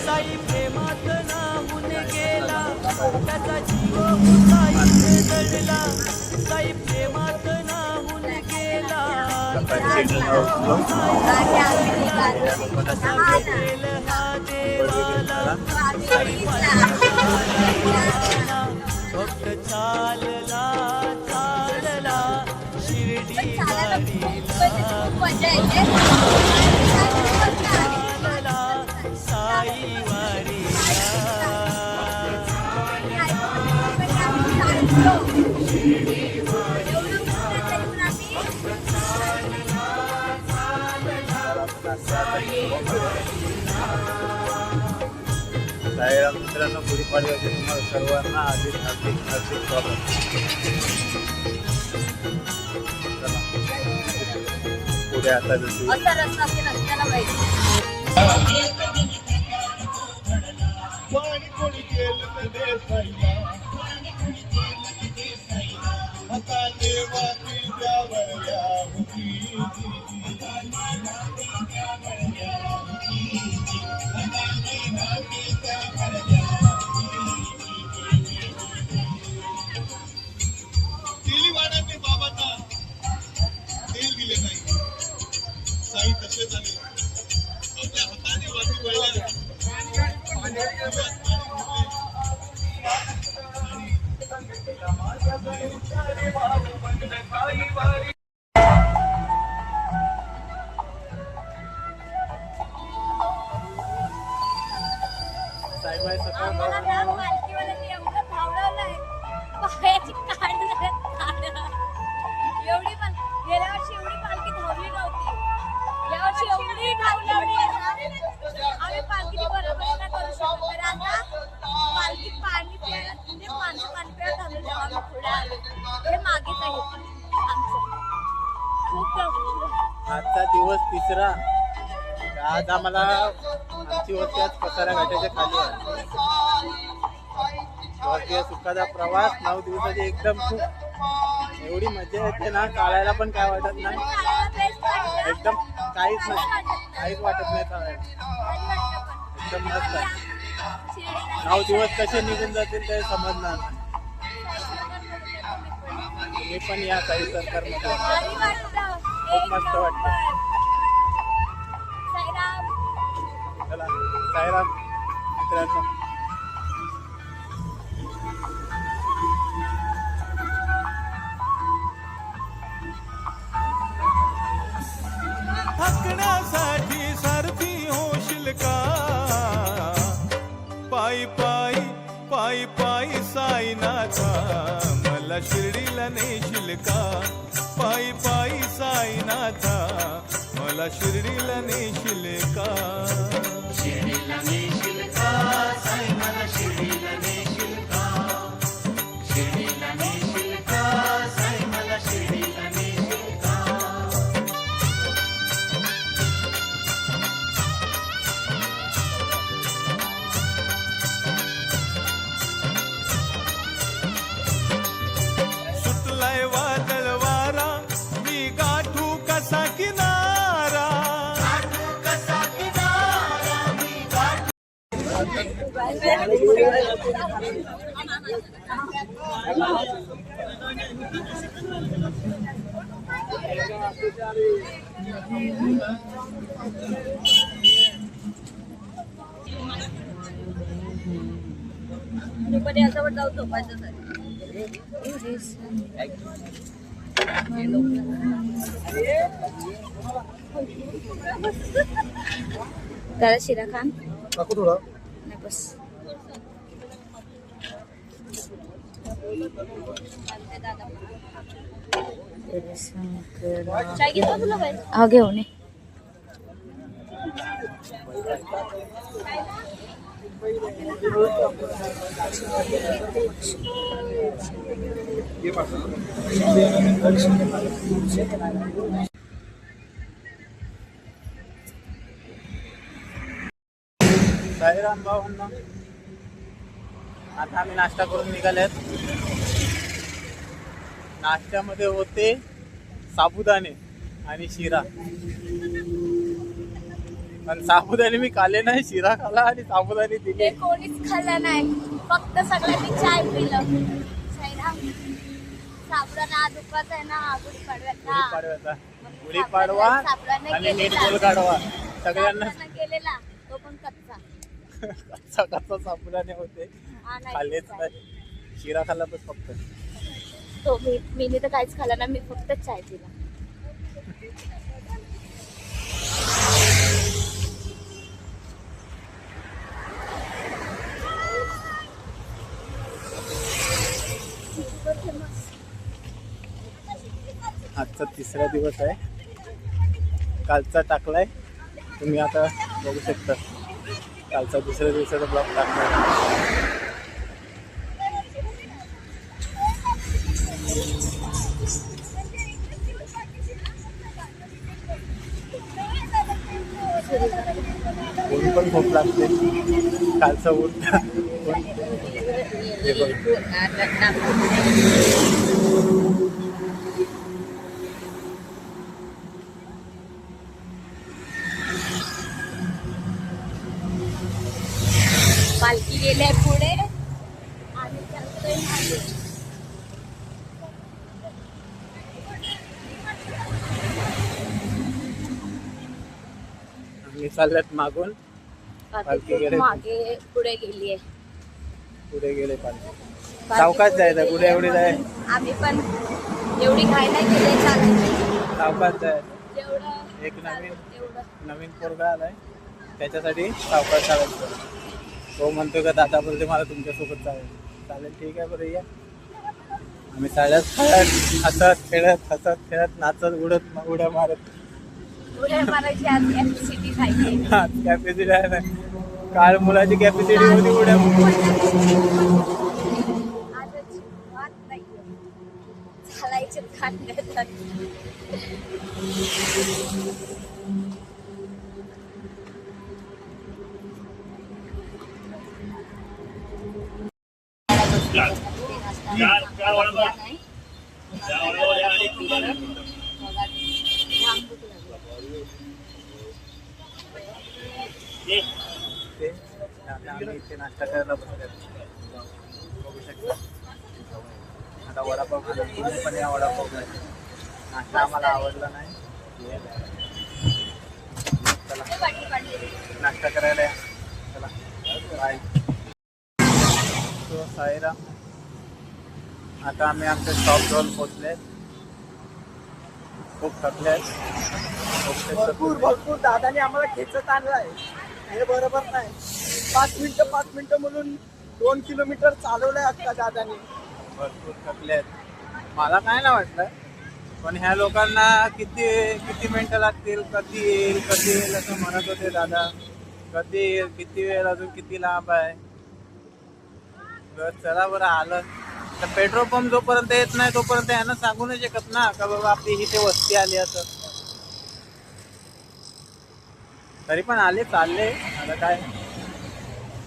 साई प्रेमात नाहून गेला त्याचा जीव साईने जडला साई प्रेमात नाहून गेला कसा भेटेल हा देवाला साई फक्त चालला चालला शिर्डी वारीला साई साईराम मित्रांनो, गुढीपाडव्याचे तुम्हाला सर्वांना हार्दिक हार्दिक हार्दिक स्वागत. पुढे आता आजचा दिवस तिसरा. आज आम्हाला आमची वस्ती आज पसारा घाटाच्या खाली आहे. सुखाचा प्रवास 9 दिवसाची एकदम खूप एवढी मजा येते ना, चालायला पण काय वाटत नाही, एकदम काहीच वाटत नाही चालायला, एकदम मस्त आहे. 9 दिवस कसे निघून जातील ते समजणार नाही. तुम्ही पण या साई सरकार मध्ये, खूप मस्त वाटतं. चला साईराम मित्रांनो. हकण्यासाठी सारथी होशील का, पायी पायी पायी पायी साईनाथा मला शिर्डीला नेशील का, पायी पायी साईनाथा मला शिर्डीला नेशील का, शिर्डीला नेशील का, साई मला शिर्डीला नेशील का, शिर्डीला नेशील का, साई मला शिर्डीला नेशील का. सुटलाय वादळ वारा, मी गाठू कसा किनारा, गाठू कसा किनारा, मी गाठू. याच्यावर जाऊ झोपायचं त्याला शिरा खान थोडा नाही बस. चाय घेतो तुला बाई? हा घेऊन ये. साईराम भावांना आता आम्ही नाश्ता करून निघालेत. नाश्त्यामध्ये होते साबुदाणे आणि शिरा. पण साबुदाणे मी खाल्ले नाही, शिरा खाला आणि साबुदाणे दिले. ते कोणीच खाल्लं नाही, फक्त सगळ्यांनी चाय पिलं. साईराम, साबुदाणा दुपारचा आहे ना, गुढीपाडव्याचा. गुढीपाडवा आणि नीट बोल काढवा सगळ्यांना केलेला तो पण कच्चा. कच्चा साबुदाणे होते, खाल्लेच नाही. शिरा खाल्ला बस फक्त. तो मी तर काहीच खाल्लं ना, मी फक्त चाय पिला. आजचा तिसरा दिवस आहे, कालचा टाकलाय तुम्ही आता बघू शकता. कालचा दुसऱ्या दिवसाचा ब्लॉग टाकलाय. ऊन पण खूप लागते. कालचा ऊन पालखी गेल्या पुढे आणि चालतोय मागे. आम्ही चालल्यात मागून. पालखी गेले मागे पुढे गेलीये. पुढे गेले पालखी. सावकाश जायचं, पुढे एवढी जाय. आम्ही पण एवढी घाई नाही केली, चालायची. सावकाश जाय. जेवढं एक तेवढं. नवीन पोरगा आलाय, त्याच्यासाठी सावकाश चालायचं. तो म्हणतो का दादा बोलते मला तुमच्यासोबत चालेल. चालेल ठीक आहे बरं या. आम्ही चालत हसत खेळत नाचत उड्या मारत. उड्या मारायची आज कॅपॅसिटी नाही. कॅपॅसिटी आहे ना, काल मुलाची कॅपॅसिटी होती उड्या. आजच वाट नाहीये, चालायचे खात घेतात. आम्ही इथे नाश्ता करायला बसलो. बघू शकता आता वडापाव खाला. तुम्ही पण या वडापाव खायला. नाश्ता आम्हाला आवडला नाही. चला नाश्ता करायला या. चला बाय. तो साईराम, आता आम्ही आमच्या स्टॉप जवळ पोहोचले. खूप थकले आहेत. भरपूर दादाने आम्हाला खेचत आणलाय, हे बरोबर नाही. 5 मिनिटं म्हणून 2 किलोमीटर चालवलंय आता दादाने. भरपूर थकले आहेत. मला काय नाही वाटलं, पण ह्या लोकांना किती मिनिटं लागतील, कधी येईल असं म्हणत होते दादा. कधी येईल, किती वेळ, अजून किती लांब आहे. चला बरं आलं तर पेट्रोल पंप जोपर्यंत येत नाही तोपर्यंत यांना सांगू नाही शकत ना का बाबा आपली इथे वस्ती आली असं. तरी पण आले, चालले. आता काय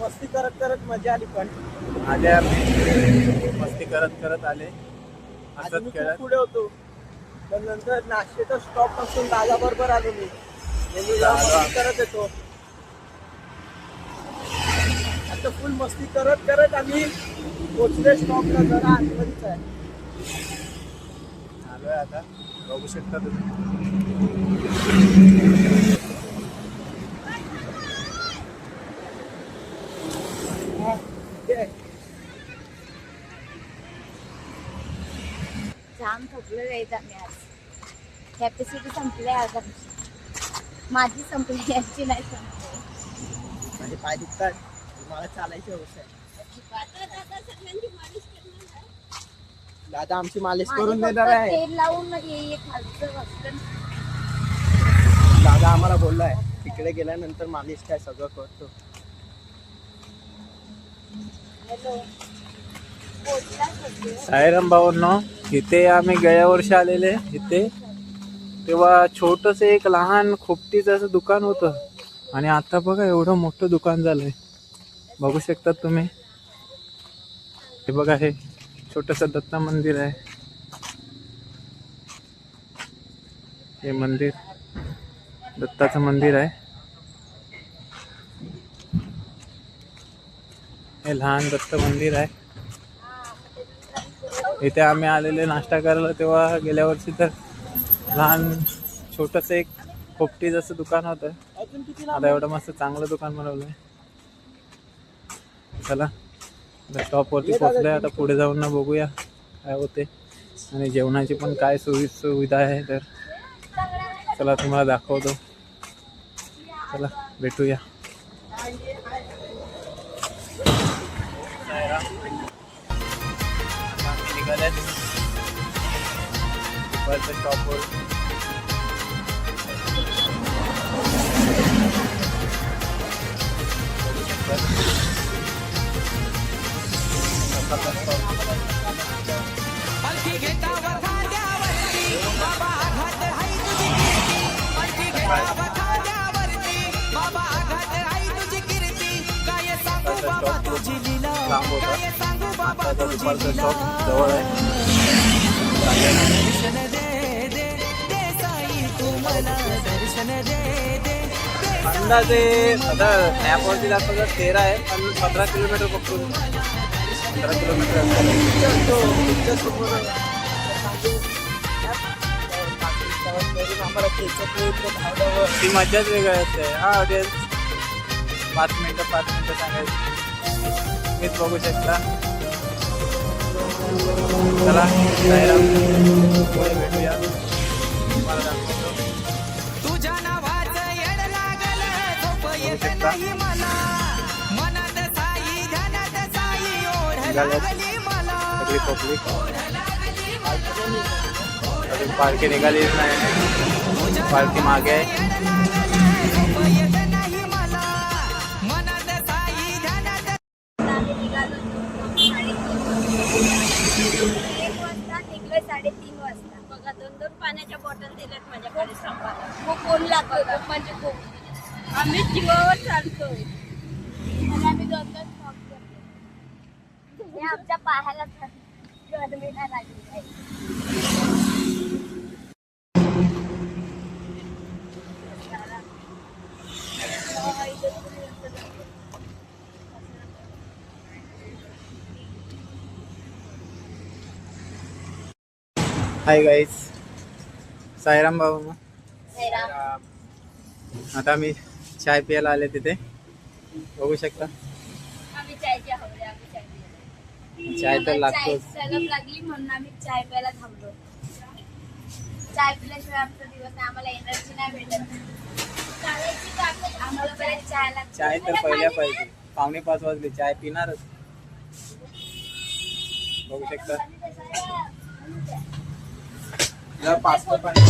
मस्ती करत मजा आली. पण आले आम्ही मस्ती करत आले, असंच खेळत. पुढे होतो, पण नंतर नाश्त्याचा स्टॉप पासून दादा बरोबर आलो मी. करत येतो आता फुल मस्ती करत आम्ही पोचले स्टॉपला. जरा आतमध्येच आहे. आलोय आता, बघू शकता तुम्ही. जाम थकले जायचं आम्ही आज. कॅपॅसिटी संपली आज आमची. माझी संपली, यांची नाही संपली. माझे पाय दुखतात, मला चालायची हौस आहे. दादा आमची मालिश करून देणार आहे. तेल लावून ये खालचं वस्त्र. दादा आम्हाला बोललाय तिकडे गेल्यानंतर मालिश काय सगळं करतो. साईराम भाऊंनो, इथे आम्ही गेल्या वर्षी आलेले इथे, तेव्हा छोटस एक लहान खोपटीचं असं दुकान होतं आणि आता बघा एवढं मोठं दुकान झालंय. बघू शकतात तुम्ही. हे बघा, हे छोटस दत्त मंदिर आहे. हे मंदिर दत्ताचं मंदिर आहे. हे लहान दत्त मंदिर आहे. इथे आम्ही आलेले नाश्ता करायला, तेव्हा गेल्या वर्षी तर लहान छोटस एक पोपटी जसं दुकान होतं. अजून किती आता एवढं मस्त चांगलं दुकान बनवलंय. चला स्टॉप वरती पोहोचलोय. आता पुढे जाऊन ना बघूया काय होते आणि जेवणाची पण काय सुविधा आहे. तर चला तुम्हाला दाखवतो. चला भेटूया. निघाले स्टॉपवर. लांब होता, आता दुपारचं शॉप जवळ आहे. अंदाजे आता मॅपवरती दाखवतात 13 आहे, पण 15 किलोमीटर पकडून 15 किलोमीटर ती मजाच वेगळी असते. हा ऑडियन्स 5 मिनिटं सांगायची. मीच बघू शकता. चला साईराम पुढे भेटूया. तुम्हाला दाखवतो. तुझ्या नावाचं येड लागलं, झोप येत नाही मला, मनात साई ध्यानात साई ओढ लागली मला. सगळी पब्लिक अजून पालखी निघालीच नाही. पालखी मागे आहे. झोप येत नाही मला, मनात साई ध्यानात. 1 वाजता निघलोय, 3:30 वाजता. बघा 2 पाण्याच्या बॉटल दिल्यात माझ्याकडे सांभाळा. खूप ऊन लागतोय, खूप म्हणजे खूप. आम्ही जीवावर चालतोय आणि आम्ही 2 स्टॉप करतो. हे आमच्या पायाला गरमी नाही लागली पाहिजे. हाय गाईज, साईराम भाऊ. साईराम. आता मी चाय प्यायला आले तिथे. बघू शकता. आम्ही चायची हवं, आम्ही चाय पितो. चाय तर लागतोच. सलग लागली म्हणून आम्ही चाय प्यायला थांबलो. चाय पिल्याशिवाय आमचा दिवस नाही, आम्हाला एनर्जी नाही भेटत. आम्हाला परत चाय लागते. चाय तर पहिल्या पाहिजे. 4:45 वाजले, चाय पिणारच. बघू शकता. पाच पाणी.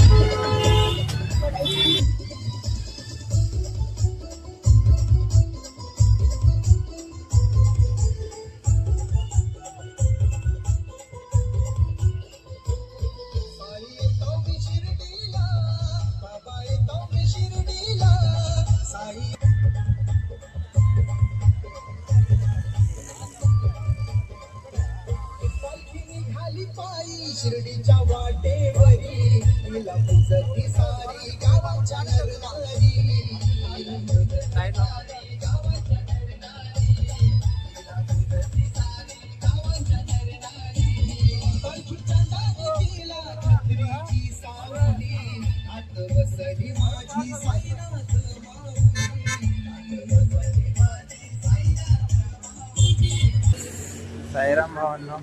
शिर्डीच्या वाटेवरी तिला पुजती सारी गावाच्या नरनारी. साईराम भावांनो,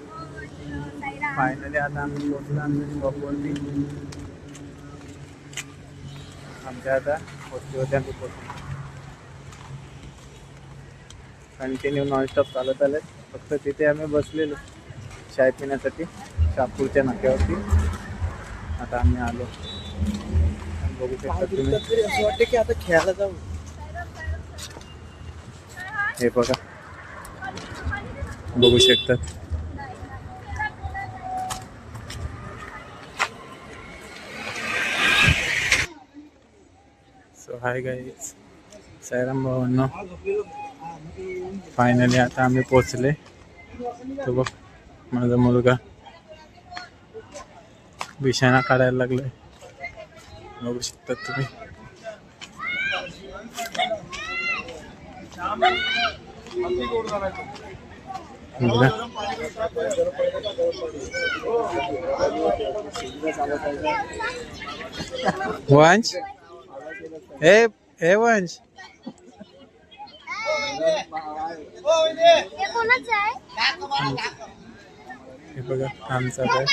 फायनली आता आम्ही पोहोचलो आमच्या शॉपवरती. आमच्या आता वस्तीवरती आम्ही पोहोचलो. कंटिन्यू नॉनस्टॉप चालत आले. फक्त तिथे आम्ही बसलेलो चाय पिण्यासाठी शहापूरच्या नाक्यावरती. आता आम्ही आलो. बघू शकता तुम्ही. असं वाटतं की आता खेळायला जाऊ. हे बघा बघू शकतात. सो हाय गाईज, साईराम भावांनो, फायनली आता आम्ही पोचले. तो बघ माझा मुलगा बिछाना काढायला लागलाय, बघू शकतात तुम्ही. बघा. वंश, ए वंश, हे बघा काम चालू आहे.